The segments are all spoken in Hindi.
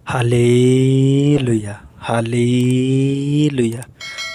Hallelujah hallelujah.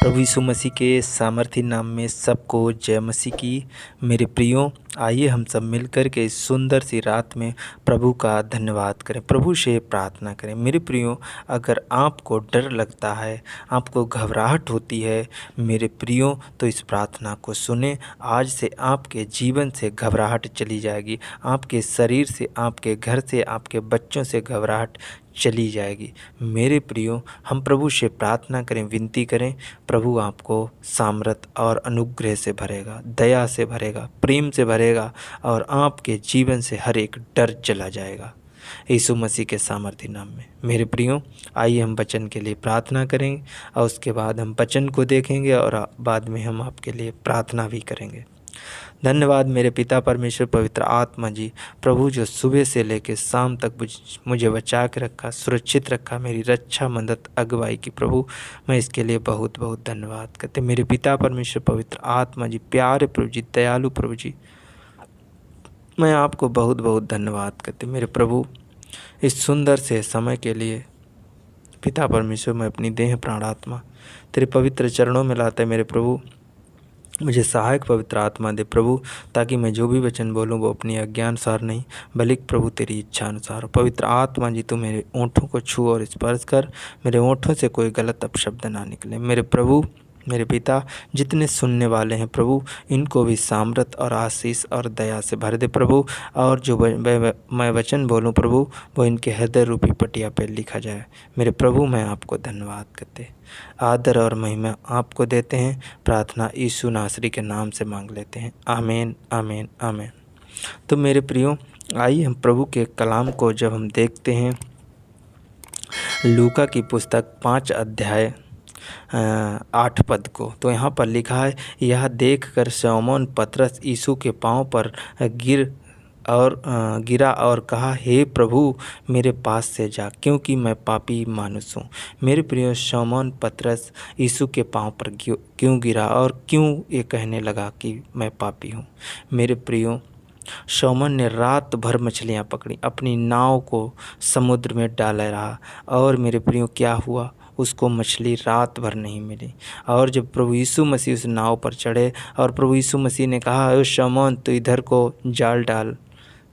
प्रभु यीशु मसीह के सामर्थी नाम में सबको जय मसीह की। मेरे प्रियो, आइए हम सब मिलकर के इस सुंदर सी रात में प्रभु का धन्यवाद करें, प्रभु से प्रार्थना करें। मेरे प्रियो, अगर आपको डर लगता है, आपको घबराहट होती है मेरे प्रियो, तो इस प्रार्थना को सुने। आज से आपके जीवन से घबराहट चली जाएगी, आपके शरीर से, आपके घर से, आपके बच्चों से घबराहट चली जाएगी। मेरे प्रियो, हम प्रभु से प्रार्थना करें, विनती करें। प्रभु आपको सामर्थ और अनुग्रह से भरेगा, दया से भरेगा, प्रेम से भरेगा और आपके जीवन से हर एक डर चला जाएगा यीशु मसीह के सामर्थी नाम में। मेरे प्रियो, आइए हम वचन के लिए प्रार्थना करें और उसके बाद हम वचन को देखेंगे और बाद में हम आपके लिए प्रार्थना भी करेंगे। धन्यवाद मेरे पिता परमेश्वर, पवित्र आत्मा जी, प्रभु जो सुबह से लेकर शाम तक मुझे बचा के रखा, सुरक्षित रखा, मेरी रक्षा मदद अगुवाई की। प्रभु मैं इसके लिए बहुत बहुत धन्यवाद करते। मेरे पिता परमेश्वर, पवित्र आत्मा जी, प्यारे प्रभु जी, दयालु प्रभु जी, मैं आपको बहुत बहुत धन्यवाद करते। मेरे प्रभु, इस सुंदर से समय के लिए पिता परमेश्वर, मैं अपनी देह प्राण आत्मा तेरे पवित्र चरणों में लाता है। मेरे प्रभु, मुझे सहायक पवित्र आत्मा दे प्रभु, ताकि मैं जो भी वचन बोलूँ वो अपनी अज्ञानुसार नहीं, बल्कि प्रभु तेरी इच्छा अनुसार हो। पवित्र आत्मा जी, तू मेरे ओंठों को छू और स्पर्श कर, मेरे ओंठों से कोई गलत अपशब्द ना निकले। मेरे प्रभु, मेरे पिता, जितने सुनने वाले हैं प्रभु, इनको भी सामर्थ और आशीष और दया से भर दे प्रभु। और जो मैं वचन बोलूँ प्रभु, वो इनके हृदय रूपी पटिया पर लिखा जाए। मेरे प्रभु, मैं आपको धन्यवाद करते, आदर और महिमा आपको देते हैं। प्रार्थना यीशु नासरी के नाम से मांग लेते हैं, आमीन आमीन आमीन। तो मेरे प्रियो, आइए हम प्रभु के कलाम को जब हम देखते हैं, लूका की पुस्तक 5 अध्याय 8 पद को, तो यहाँ पर लिखा है, यह देखकर शमौन पतरस यीशु के पांव पर गिरा और कहा, हे प्रभु, मेरे पास से जा, क्योंकि मैं पापी मानुस हूँ। मेरे प्रिय, शमौन पतरस यीशु के पांव पर क्यों गिरा और क्यों ये कहने लगा कि मैं पापी हूँ? मेरे प्रियो, शमौन ने रात भर मछलियाँ पकड़ी, अपनी नाव को समुद्र में डाला रहा, और मेरे प्रियो क्या हुआ? उसको मछली रात भर नहीं मिली। और जब प्रभु यीशु मसीह उस नाव पर चढ़े और प्रभु यीशु मसीह ने कहा, ओ शमौन, तो इधर को जाल डाल,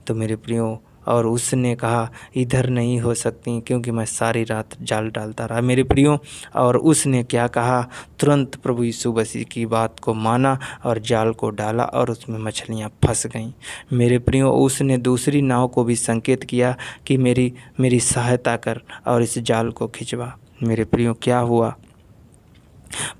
तो मेरे प्रियो, और उसने कहा, इधर नहीं हो सकती, क्योंकि मैं सारी रात जाल डालता रहा। मेरे प्रियो, और उसने क्या कहा? तुरंत प्रभु यीशु मसीह की बात को माना और जाल को डाला और उसमें मछलियां फंस गईं। मेरे प्रियो, उसने दूसरी नाव को भी संकेत किया कि मेरी सहायता कर और इस जाल को खिंचवा। मेरे प्रियो, क्या हुआ?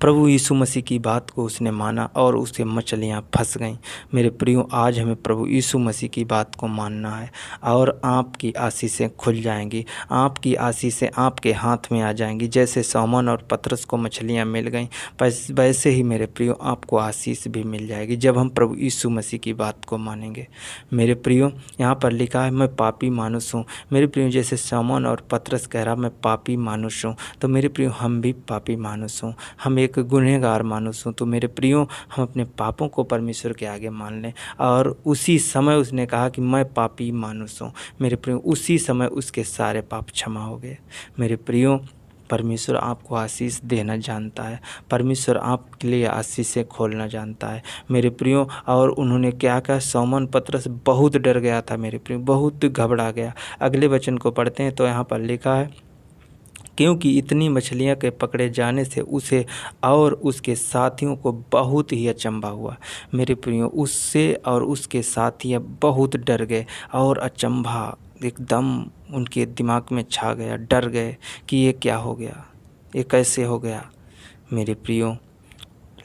प्रभु यीशु मसीह की बात को उसने माना और उससे मछलियाँ फंस गईं। मेरे प्रियो, आज हमें प्रभु यीशु मसीह की बात को मानना है और आपकी आशीषें खुल जाएंगी, आपकी आशीषें आपके हाथ में आ जाएंगी। जैसे शमौन और पतरस को मछलियाँ मिल गईं, वैसे ही मेरे प्रियो, आपको आशीष भी मिल जाएगी जब हम प्रभु यीशु मसीह की बात को मानेंगे। मेरे प्रियो, यहाँ पर लिखा है, मैं पापी मानुस हूँ। मेरे प्रियो, जैसे शमौन और पतरस कह रहा मैं पापी मानुस हूँ, तो मेरे प्रियो, हम भी पापी मानुस हूँ, हम एक गुनहगार मानुस हूँ। तो मेरे प्रियो, हम अपने पापों को परमेश्वर के आगे मान लें। और उसी समय उसने कहा कि मैं पापी मानुस हूँ। मेरे प्रियो, उसी समय उसके सारे पाप क्षमा हो गए। मेरे प्रियो, परमेश्वर आपको आशीष देना जानता है, परमेश्वर आपके लिए आशीषें खोलना जानता है। मेरे प्रियो, और उन्होंने क्या कहा? शमौन पतरस बहुत डर गया था मेरे प्रियो, बहुत घबरा गया। अगले वचन को पढ़ते हैं तो यहाँ पर लिखा है, क्योंकि इतनी मछलियां के पकड़े जाने से उसे और उसके साथियों को बहुत ही अचंभा हुआ। मेरे प्रियो, उससे और उसके साथी बहुत डर गए और अचंभा एकदम उनके दिमाग में छा गया, डर गए कि ये क्या हो गया, ये कैसे हो गया। मेरे प्रियो,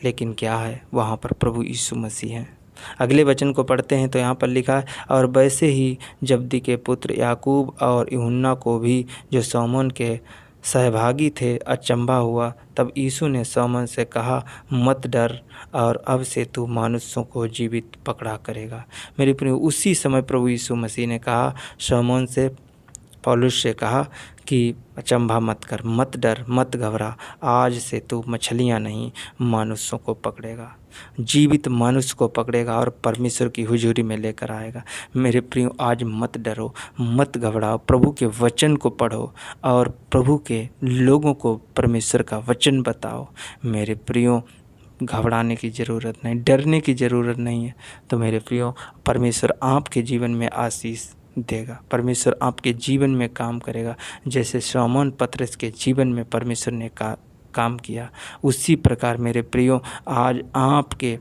लेकिन क्या है? वहाँ पर प्रभु यीशु मसीह हैं। अगले वचन को पढ़ते हैं तो यहाँ पर लिखा है, और वैसे ही जब्दी के पुत्र याकूब और यूहन्ना को भी, जो शमौन के सहभागी थे, अचंभा हुआ। तब यीशु ने शमौन से कहा, मत डर, और अब से तू मानुषों को जीवित पकड़ा करेगा। मेरे प्रियो, उसी समय प्रभु यीशु मसीह ने कहा शमौन से, पौलुस से कहा कि अचंभा मत कर, मत डर, मत घबरा, आज से तू मछलियाँ नहीं मानुषों को पकड़ेगा। जीवित मनुष्य को पकड़ेगा और परमेश्वर की हुजूरी में लेकर आएगा। मेरे प्रियो, आज मत डरो, मत घबराओ, प्रभु के वचन को पढ़ो और प्रभु के लोगों को परमेश्वर का वचन बताओ। मेरे प्रियो, घबराने की ज़रूरत नहीं, डरने की ज़रूरत नहीं है। तो मेरे प्रियो, परमेश्वर आपके जीवन में आशीष देगा, परमेश्वर आपके जीवन में काम करेगा। जैसे शमौन पतरस के जीवन में परमेश्वर ने काम किया, उसी प्रकार मेरे प्रियो आज आपके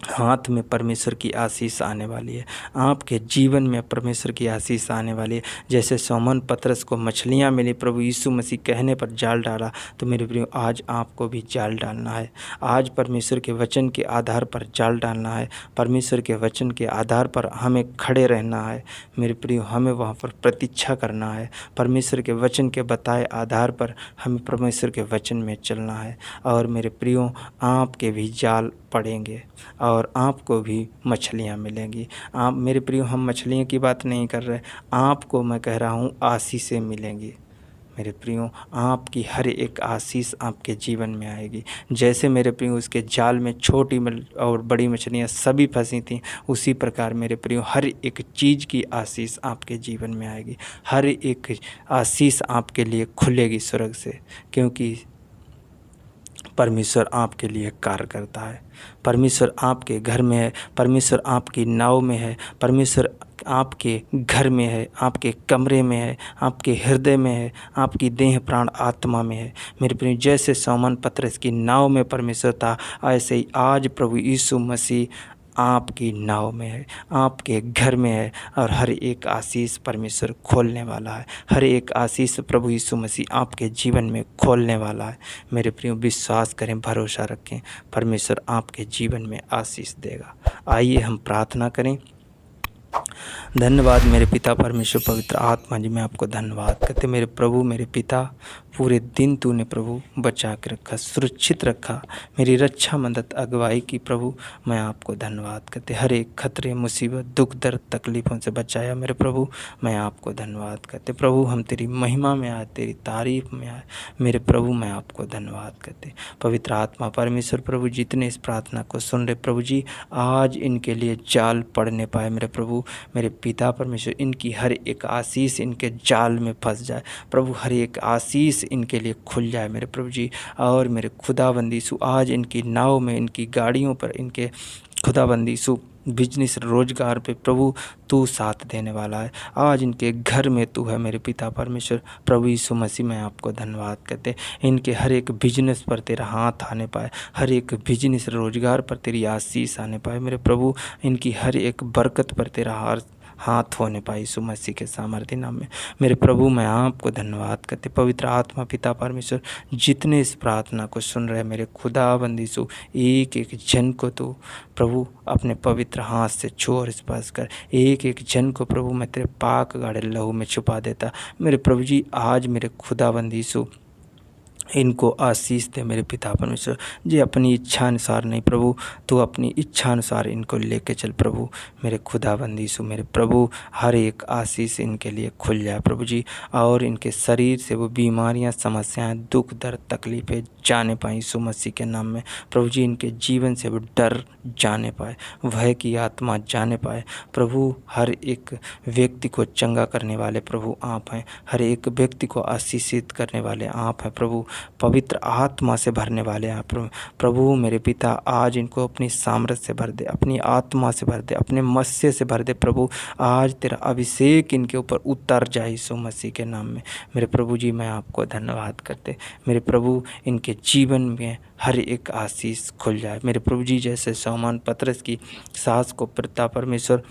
हाथ में परमेश्वर की आशीष आने वाली है, आपके जीवन में परमेश्वर की आशीष आने वाली है। जैसे शमौन पतरस को मछलियाँ मिली, प्रभु यीशु मसीह कहने पर जाल डाला, तो मेरे प्रियो आज आपको भी जाल डालना है। आज परमेश्वर के वचन के आधार पर जाल डालना है, परमेश्वर के वचन के आधार पर हमें खड़े रहना है। मेरे प्रियो, हमें वहाँ पर प्रतीक्षा करना है, परमेश्वर के वचन के बताए आधार पर हमें परमेश्वर के वचन में चलना है। और मेरे प्रियो, आपके भी जाल पड़ेंगे और आपको भी मछलियाँ मिलेंगी। आप मेरे प्रियो, हम मछलियों की बात नहीं कर रहे, आपको मैं कह रहा हूँ आशीषें मिलेंगी। मेरे प्रियो, आपकी हर एक आशीष आपके जीवन में आएगी। जैसे मेरे प्रियो उसके जाल में छोटी और बड़ी मछलियाँ सभी फंसी थीं, उसी प्रकार मेरे प्रियो हर एक चीज़ की आशीष आपके जीवन में आएगी। हर एक आशीष आपके लिए खुलेगी स्वर्ग से, क्योंकि परमेश्वर आपके लिए कार्य करता है। परमेश्वर आपके घर में है, परमेश्वर आपकी नाव में है, परमेश्वर आपके घर में है, आपके कमरे में है, आपके हृदय में है, आपकी देह प्राण आत्मा में है। मेरे प्रिय, जैसे शमौन पतरस की नाव में परमेश्वर था, ऐसे ही आज प्रभु यीशु मसीह आपकी नाव में है, आपके घर में है। और हर एक आशीष परमेश्वर खोलने वाला है, हर एक आशीष प्रभु यीशु मसीह आपके जीवन में खोलने वाला है। मेरे प्रियो, विश्वास करें, भरोसा रखें, परमेश्वर आपके जीवन में आशीष देगा। आइए हम प्रार्थना करें। धन्यवाद मेरे पिता परमेश्वर पवित्र आत्मा जी, मैं आपको धन्यवाद करते। मेरे प्रभु, मेरे पिता, पूरे दिन तूने प्रभु बचा के रखा, सुरक्षित रखा, मेरी रक्षा मदद अगुवाई की। प्रभु मैं आपको धन्यवाद करते। हर एक खतरे, मुसीबत, दुख, दर्द, तकलीफ़ों से बचाया मेरे प्रभु, मैं आपको धन्यवाद करते। प्रभु हम तेरी महिमा में आए, तेरी तारीफ में आए मेरे प्रभु, मैं आपको धन्यवाद करते। पवित्र आत्मा परमेश्वर प्रभु, जितने इस प्रार्थना को सुन रहे प्रभु जी, आज इनके लिए जाल पड़ने पाए मेरे प्रभु। मेरे पिता परमेश्वर, इनकी हर एक आशीष इनके जाल में फंस जाए प्रभु, हर एक आशीष इनके लिए खुल जाए मेरे प्रभु जी। और मेरे खुदाबंदी यीशु, आज इनकी नाव में, इनकी गाड़ियों पर, इनके खुदाबंदी यीशु बिजनेस रोजगार पे प्रभु तू साथ देने वाला है। आज इनके घर में तू है मेरे पिता परमेश्वर प्रभु यीशु मसीह, मैं आपको धन्यवाद करते। इनके हर एक बिजनेस पर तेरा हाथ आने पाए, हर एक बिजनेस रोजगार पर तेरी आशीष आने पाए मेरे प्रभु। इनकी हर एक बरकत पर तेरा हाथ होने पाए यीशु मसीह के सामर्थ्य नाम में मेरे प्रभु, मैं आपको धन्यवाद करते। पवित्र आत्मा पिता परमेश्वर, जितने इस प्रार्थना को सुन रहे मेरे खुदाबंद यीशु, एक एक जन को तो प्रभु अपने पवित्र हाथ से छू और स्पर्श कर। एक एक जन को प्रभु मैं तेरे पाक गाढ़े लहू में छुपा देता मेरे प्रभु जी। आज मेरे खुदाबंद यीशु इनको आशीष दे मेरे पिता परमेश्वर जी, अपनी इच्छा अनुसार नहीं प्रभु, तो अपनी इच्छा अनुसार इनको लेके चल प्रभु। मेरे खुदाबंद यीशु मेरे प्रभु, हर एक आशीष इनके लिए खुल जाए प्रभु जी, और इनके शरीर से वो बीमारियां, समस्याएं, दुख, दर्द, तकलीफ़ें जाने पाए यीशु मसीह के नाम में प्रभु जी। इनके जीवन से वो डर जाने पाए, भय की आत्मा जाने पाए प्रभु। हर एक व्यक्ति को चंगा करने वाले प्रभु आप हैं, हर एक व्यक्ति को आशीषित करने वाले आप हैं प्रभु। पवित्र आत्मा से भरने वाले आप प्रभु मेरे पिता, आज इनको अपनी सामर्थ से भर दे, अपनी आत्मा से भर दे, अपने मत्स्य से भर दे प्रभु। आज तेरा अभिषेक इनके ऊपर उतर जाए यीशु मसीह के नाम में मेरे प्रभु जी। मैं आपको धन्यवाद करते मेरे प्रभु, इनके जीवन में हर एक आशीष खुल जाए मेरे प्रभु जी। जैसे शमौन पतरस की सास को पिता परमेश्वर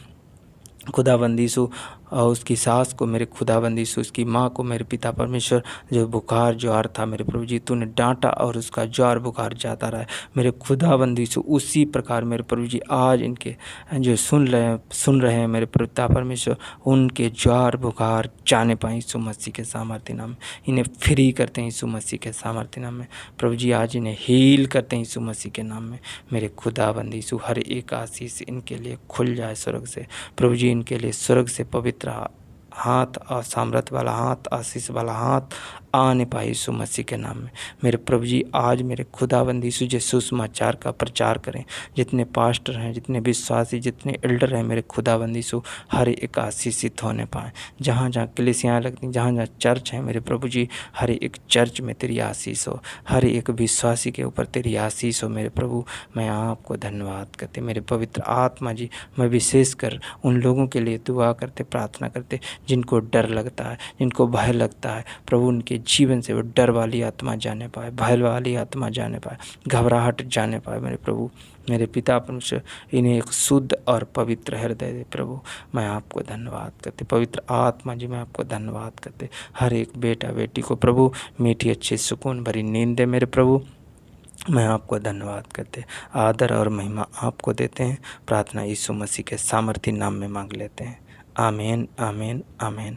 खुदाबंद यीशु और उसकी सास को मेरे खुदाबंद यीशु, उसकी माँ को मेरे पिता परमेश्वर जो बुखार ज्वार था मेरे प्रभु जी, तूने डांटा और उसका ज्वार बुखार जाता रहा मेरे खुदाबंद यीशु। उसी प्रकार मेरे प्रभु जी आज इनके जो सुन रहे हैं मेरे पिता परमेश्वर, उनके ज्वार बुखार जाने पाए यीशु मसीह के सामर्थ्य नाम में। इन्हें फ्री करते हैं यीशु मसीह के सामर्थ्य नाम में प्रभु जी। आज इन्हें हील करते हैं यीशु मसीह के नाम में मेरे खुदाबंद यीशु। हर एक आशीष इनके लिए खुल जाए स्वर्ग से प्रभु जी, इनके लिए स्वर्ग से पवित्र हाथ और सामर्थ वाला हाथ, आशीष वाला हाथ आ नहीं पाए यीशु मसीह के नाम में। मेरे प्रभु जी आज मेरे खुदाबंद यीशु जी सुसमाचार का प्रचार करें। जितने पास्टर हैं, जितने विश्वासी, जितने एल्डर हैं मेरे खुदाबंद यीशु, हर एक आशीषित होने पाएँ। जहाँ जहाँ कलीसियाँ लगती हैं, जहाँ जहाँ चर्च हैं मेरे प्रभु जी, हर एक चर्च में तेरी आशीष हो, हर एक विश्वासी के ऊपर तेरी आशीष हो मेरे प्रभु। मैं आपको धन्यवाद करते मेरे पवित्र आत्मा जी। मैं विशेषकर उन लोगों के लिए दुआ करते, प्रार्थना करते जिनको डर लगता है, जिनको भय लगता है प्रभु, उनके जीवन से वो डर वाली आत्मा जाने पाए, भय वाली आत्मा जाने पाए, घबराहट जाने पाए मेरे प्रभु। मेरे पिता परमेश्वर इन्हें एक शुद्ध और पवित्र हृदय दे प्रभु। मैं आपको धन्यवाद करते पवित्र आत्मा जी, मैं आपको धन्यवाद करते। हर एक बेटा बेटी को प्रभु मीठी अच्छी सुकून भरी नींद दे मेरे प्रभु। मैं आपको धन्यवाद करते, आदर और महिमा आपको देते हैं। प्रार्थना यीशु मसीह के सामर्थी नाम में मांग लेते हैं। आमीन, आमीन, आमीन।